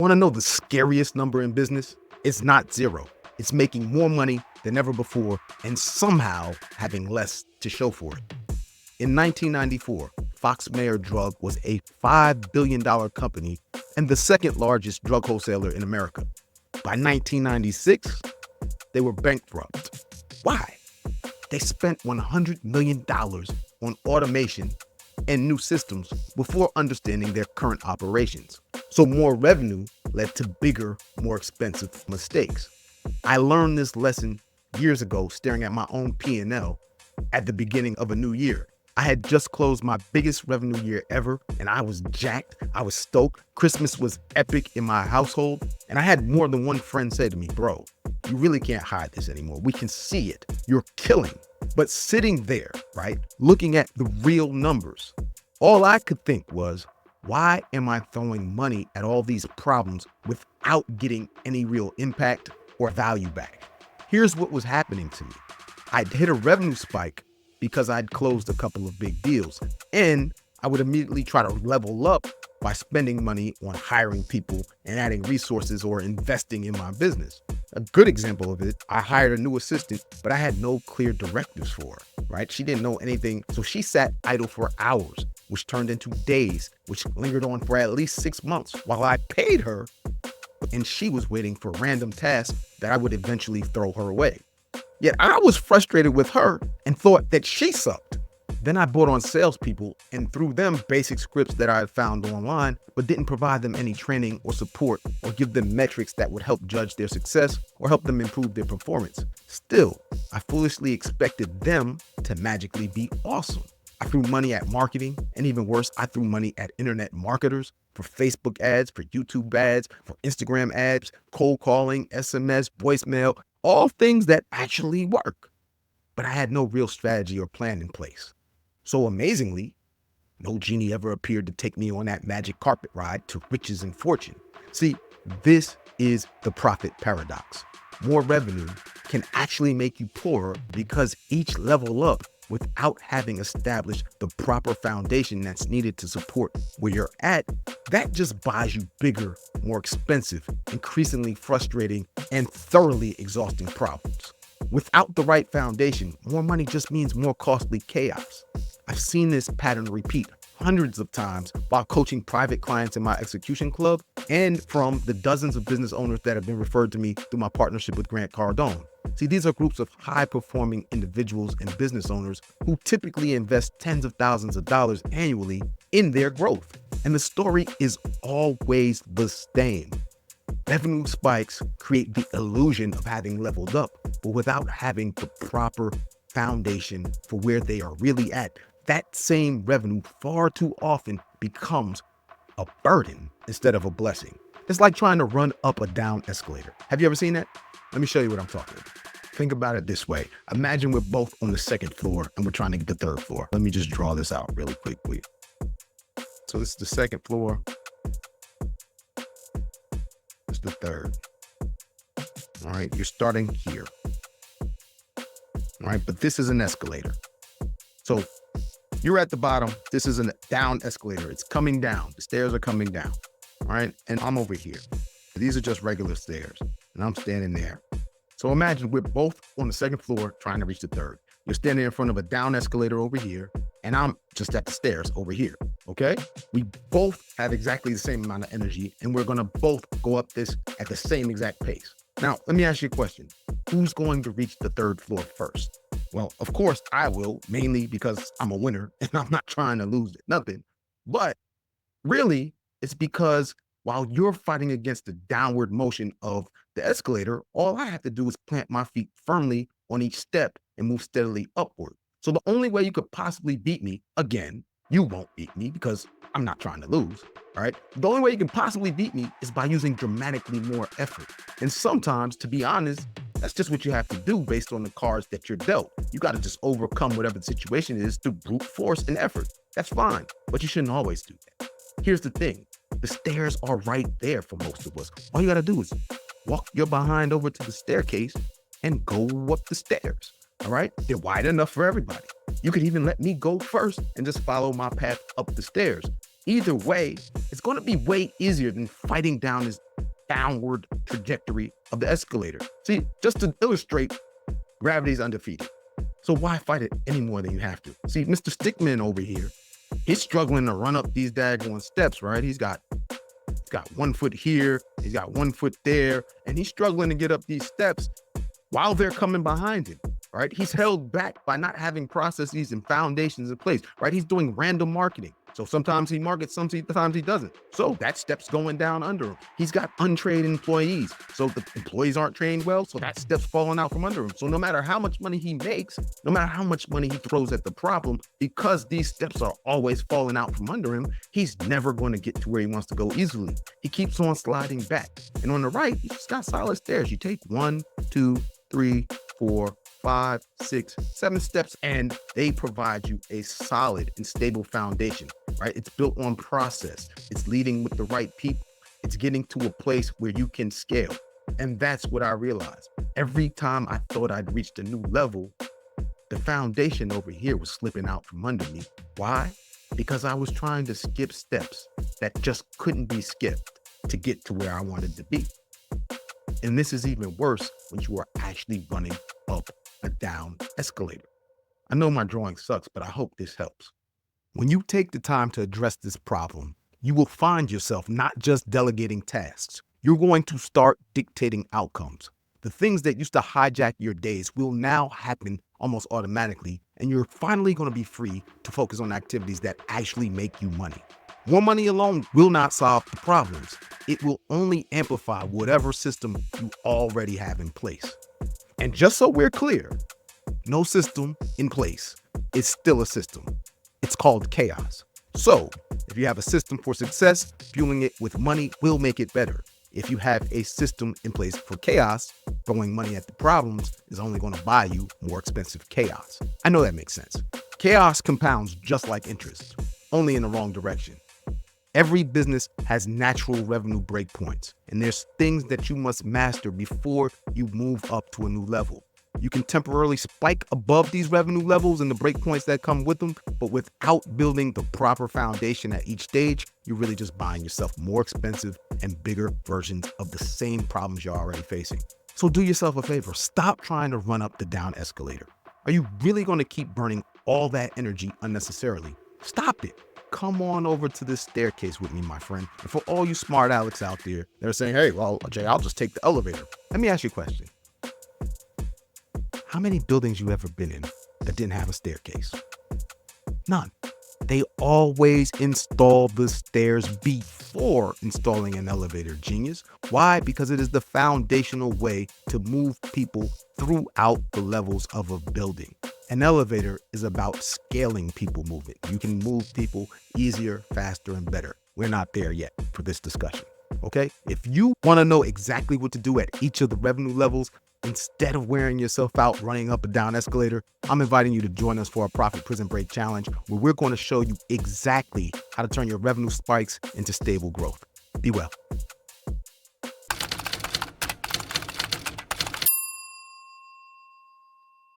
Want to know the scariest number in business? It's not zero. It's making more money than ever before and somehow having less to show for it. In 1994, Fox Mayer Drug was a $5 billion company and the second largest drug wholesaler in America. By 1996, they were bankrupt. Why? They spent $100 million on automation and new systems before understanding their current operations. So more revenue led to bigger, more expensive mistakes. I learned this lesson years ago staring at my own P&L at the beginning of a new year. I had just closed my biggest revenue year ever, and I was jacked. I was stoked. Christmas was epic in my household, and I had more than one friend say to me, bro, you really can't hide this anymore. We can see it. You're killing. But sitting there, right, looking at the real numbers, all I could think was, why am I throwing money at all these problems without getting any real impact or value back? Here's what was happening to me. I'd hit a revenue spike because I'd closed a couple of big deals, and I would immediately try to level up by spending money on hiring people and adding resources or investing in my business. A good example of it, I hired a new assistant, but I had no clear directives for her, right? She didn't know anything, so she sat idle for hours, which turned into days, which lingered on for at least 6 months while I paid her, and she was waiting for random tasks that I would eventually throw her away. Yet I was frustrated with her and thought that she sucked. Then I brought on salespeople and threw them basic scripts that I had found online, but didn't provide them any training or support or give them metrics that would help judge their success or help them improve their performance. Still, I foolishly expected them to magically be awesome. I threw money at marketing, and even worse, I threw money at internet marketers for Facebook ads, for YouTube ads, for Instagram ads, cold calling, SMS, voicemail, all things that actually work. But I had no real strategy or plan in place. So amazingly, no genie ever appeared to take me on that magic carpet ride to riches and fortune. See, this is the profit paradox. More revenue can actually make you poorer because each level up without having established the proper foundation that's needed to support where you're at, that just buys you bigger, more expensive, increasingly frustrating, and thoroughly exhausting problems. Without the right foundation, more money just means more costly chaos. I've seen this pattern repeat hundreds of times while coaching private clients in my execution club and from the dozens of business owners that have been referred to me through my partnership with Grant Cardone. See, these are groups of high-performing individuals and business owners who typically invest tens of thousands of dollars annually in their growth. And the story is always the same. Revenue spikes create the illusion of having leveled up, but without having the proper foundation for where they are really at, that same revenue far too often becomes a burden instead of a blessing. It's like trying to run up a down escalator. Have you ever seen that? Let me show you what I'm talking about. Think about it this way. Imagine we're both on the second floor and we're trying to get the third floor. Let me just draw this out really quickly. So this is the second floor. This is the third. All right, you're starting here. All right, but this is an escalator. So you're at the bottom. This is a down escalator. It's coming down. The stairs are coming down. All right, and I'm over here. These are just regular stairs, and I'm standing there. So imagine we're both on the second floor trying to reach the third. You're standing in front of a down escalator over here, and I'm just at the stairs over here, okay? We both have exactly the same amount of energy, and we're gonna both go up this at the same exact pace. Now, let me ask you a question. Who's going to reach the third floor first? Well, of course I will, mainly because I'm a winner, and I'm not trying to lose nothing. But really, it's because while you're fighting against the downward motion of the escalator, all I have to do is plant my feet firmly on each step and move steadily upward. So the only way you could possibly beat me, again, you won't beat me because I'm not trying to lose, all right? The only way you can possibly beat me is by using dramatically more effort. And sometimes, to be honest, that's just what you have to do based on the cards that you're dealt. You got to just overcome whatever the situation is through brute force and effort. That's fine, but you shouldn't always do that. Here's the thing. The stairs are right there for most of us. All you got to do is walk your behind over to the staircase and go up the stairs. All right? They're wide enough for everybody. You could even let me go first and just follow my path up the stairs. Either way, it's going to be way easier than fighting down this downward trajectory of the escalator. See, just to illustrate, gravity's undefeated. So why fight it any more than you have to? See, Mr. Stickman over here, he's struggling to run up these daggone steps, right? He's got 1 foot here, he's got 1 foot there, and he's struggling to get up these steps while they're coming behind him, right? He's held back by not having processes and foundations in place, right? He's doing random marketing. So sometimes he markets, sometimes he doesn't. So that step's going down under him. He's got untrained employees. So the employees aren't trained well, so that step's falling out from under him. So no matter how much money he makes, no matter how much money he throws at the problem, because these steps are always falling out from under him, he's never going to get to where he wants to go easily. He keeps on sliding back. And on the right, he's just got solid stairs. You take 1, 2, 3, 4, 5, 6, 7 steps, and they provide you a solid and stable foundation, right? It's built on process. It's leading with the right people. It's getting to a place where you can scale. And that's what I realized. Every time I thought I'd reached a new level, the foundation over here was slipping out from under me. Why? Because I was trying to skip steps that just couldn't be skipped to get to where I wanted to be. And this is even worse when you are actually running up a down escalator. I know my drawing sucks, but I hope this helps. When you take the time to address this problem, you will find yourself not just delegating tasks. You're going to start dictating outcomes. The things that used to hijack your days will now happen almost automatically, and you're finally going to be free to focus on activities that actually make you money. More money alone will not solve the problems. It will only amplify whatever system you already have in place. And just so we're clear, no system in place is still a system. It's called chaos. So if you have a system for success, fueling it with money will make it better. If you have a system in place for chaos, throwing money at the problems is only going to buy you more expensive chaos. I know that makes sense. Chaos compounds just like interest, only in the wrong direction. Every business has natural revenue breakpoints, and there's things that you must master before you move up to a new level. You can temporarily spike above these revenue levels and the breakpoints that come with them, but without building the proper foundation at each stage, you're really just buying yourself more expensive and bigger versions of the same problems you're already facing. So do yourself a favor, stop trying to run up the down escalator. Are you really going to keep burning all that energy unnecessarily? Stop it. Come on over to this staircase with me, my friend. And for all you smart Alex out there that are saying, hey, well, Jay, I'll just take the elevator. Let me ask you a question. How many buildings you ever been in that didn't have a staircase? None. They always install the stairs before installing an elevator, genius. Why? Because it is the foundational way to move people throughout the levels of a building. An elevator is about scaling people movement. You can move people easier, faster, and better. We're not there yet for this discussion, okay? If you want to know exactly what to do at each of the revenue levels, instead of wearing yourself out running up a down escalator, I'm inviting you to join us for our Profit Prison Break Challenge, where we're going to show you exactly how to turn your revenue spikes into stable growth. Be well.